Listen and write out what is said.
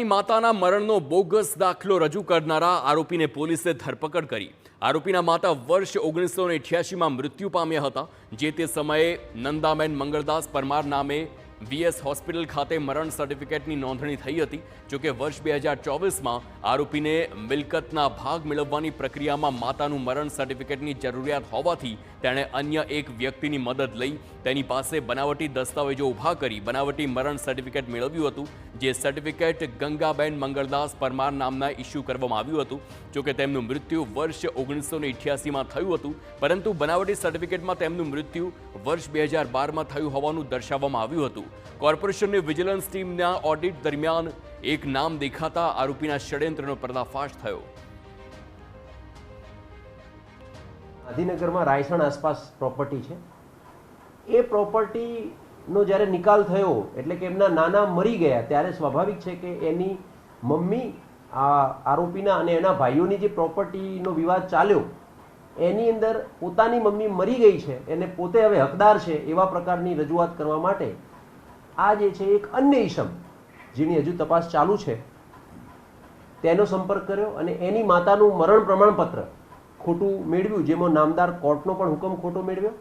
પોતાની માતાના મરણનો બોગસ દાખલો રજૂ કરનારા આરોપીને પોલીસે ધરપકડ કરી। આરોપીના માતા વર્ષ 1988માં મૃત્યુ પામ્યા હતા। જે તે સમયે નંદાબેન મંગળદાસ પરમાર નામે વીએસ હોસ્પિટલ ખાતે મરણ સર્ટિફિકેટની નોંધણી થઈ હતી। જોકે વર્ષ 2024માં આરોપીને મિલકતના ભાગ મેળવવાની પ્રક્રિયામાં માતાનું મરણ સર્ટિફિકેટની જરૂરિયાત હોવાથી તેણે અન્ય એક વ્યક્તિની મદદ લઈ તેની પાસે બનાવટી દસ્તાવેજો ઊભા કરી બનાવટી મરણ સર્ટિફિકેટ મેળવ્યું હતું। જે સર્ટિફિકેટ ગંગાબેન મંગળદાસ પરમાર નામના ઇસ્યુ કરવામાં આવ્યું હતું। જોકે તેમનું મૃત્યુ વર્ષ 1988માં થયું હતું, પરંતુ બનાવટી સર્ટિફિકેટમાં તેમનું મૃત્યુ વર્ષ 2012માં થયું હોવાનું દર્શાવવામાં આવ્યું હતું। કોર્પોરેશનની વિજિલન્સ ટીમના ઓડિટ દરમિયાન એક નામ દેખાતા આરોપીના ષડયંત્રનો પર્દાફાશ થયો। ગાંધીનગરમાં રાયસણ આસપાસ પ્રોપર્ટી છે। એ પ્રોપર્ટીનો જ્યારે નિકાલ થયો એટલે કે એમના નાના મરી ગયા ત્યારે સ્વાભાવિક છે કે એની મમ્મી આ આરોપીના અને એના ભાઈઓની જે પ્રોપર્ટીનો વિવાદ ચાલ્યો એની અંદર પોતાની મમ્મી મરી ગઈ છે, એને પોતે હવે હકદાર છે એવા પ્રકારની રજૂઆત કરવા માટે આ જે છે એક અન્ય ઈસમ જેની હજુ તપાસ ચાલુ છે તેનો સંપર્ક કર્યો અને એની માતાનું મરણ પ્રમાણપત્ર ખોટું મેળવ્યું, જેમાં નામદાર કોર્ટનો પણ હુકમ ખોટો મેળવ્યો।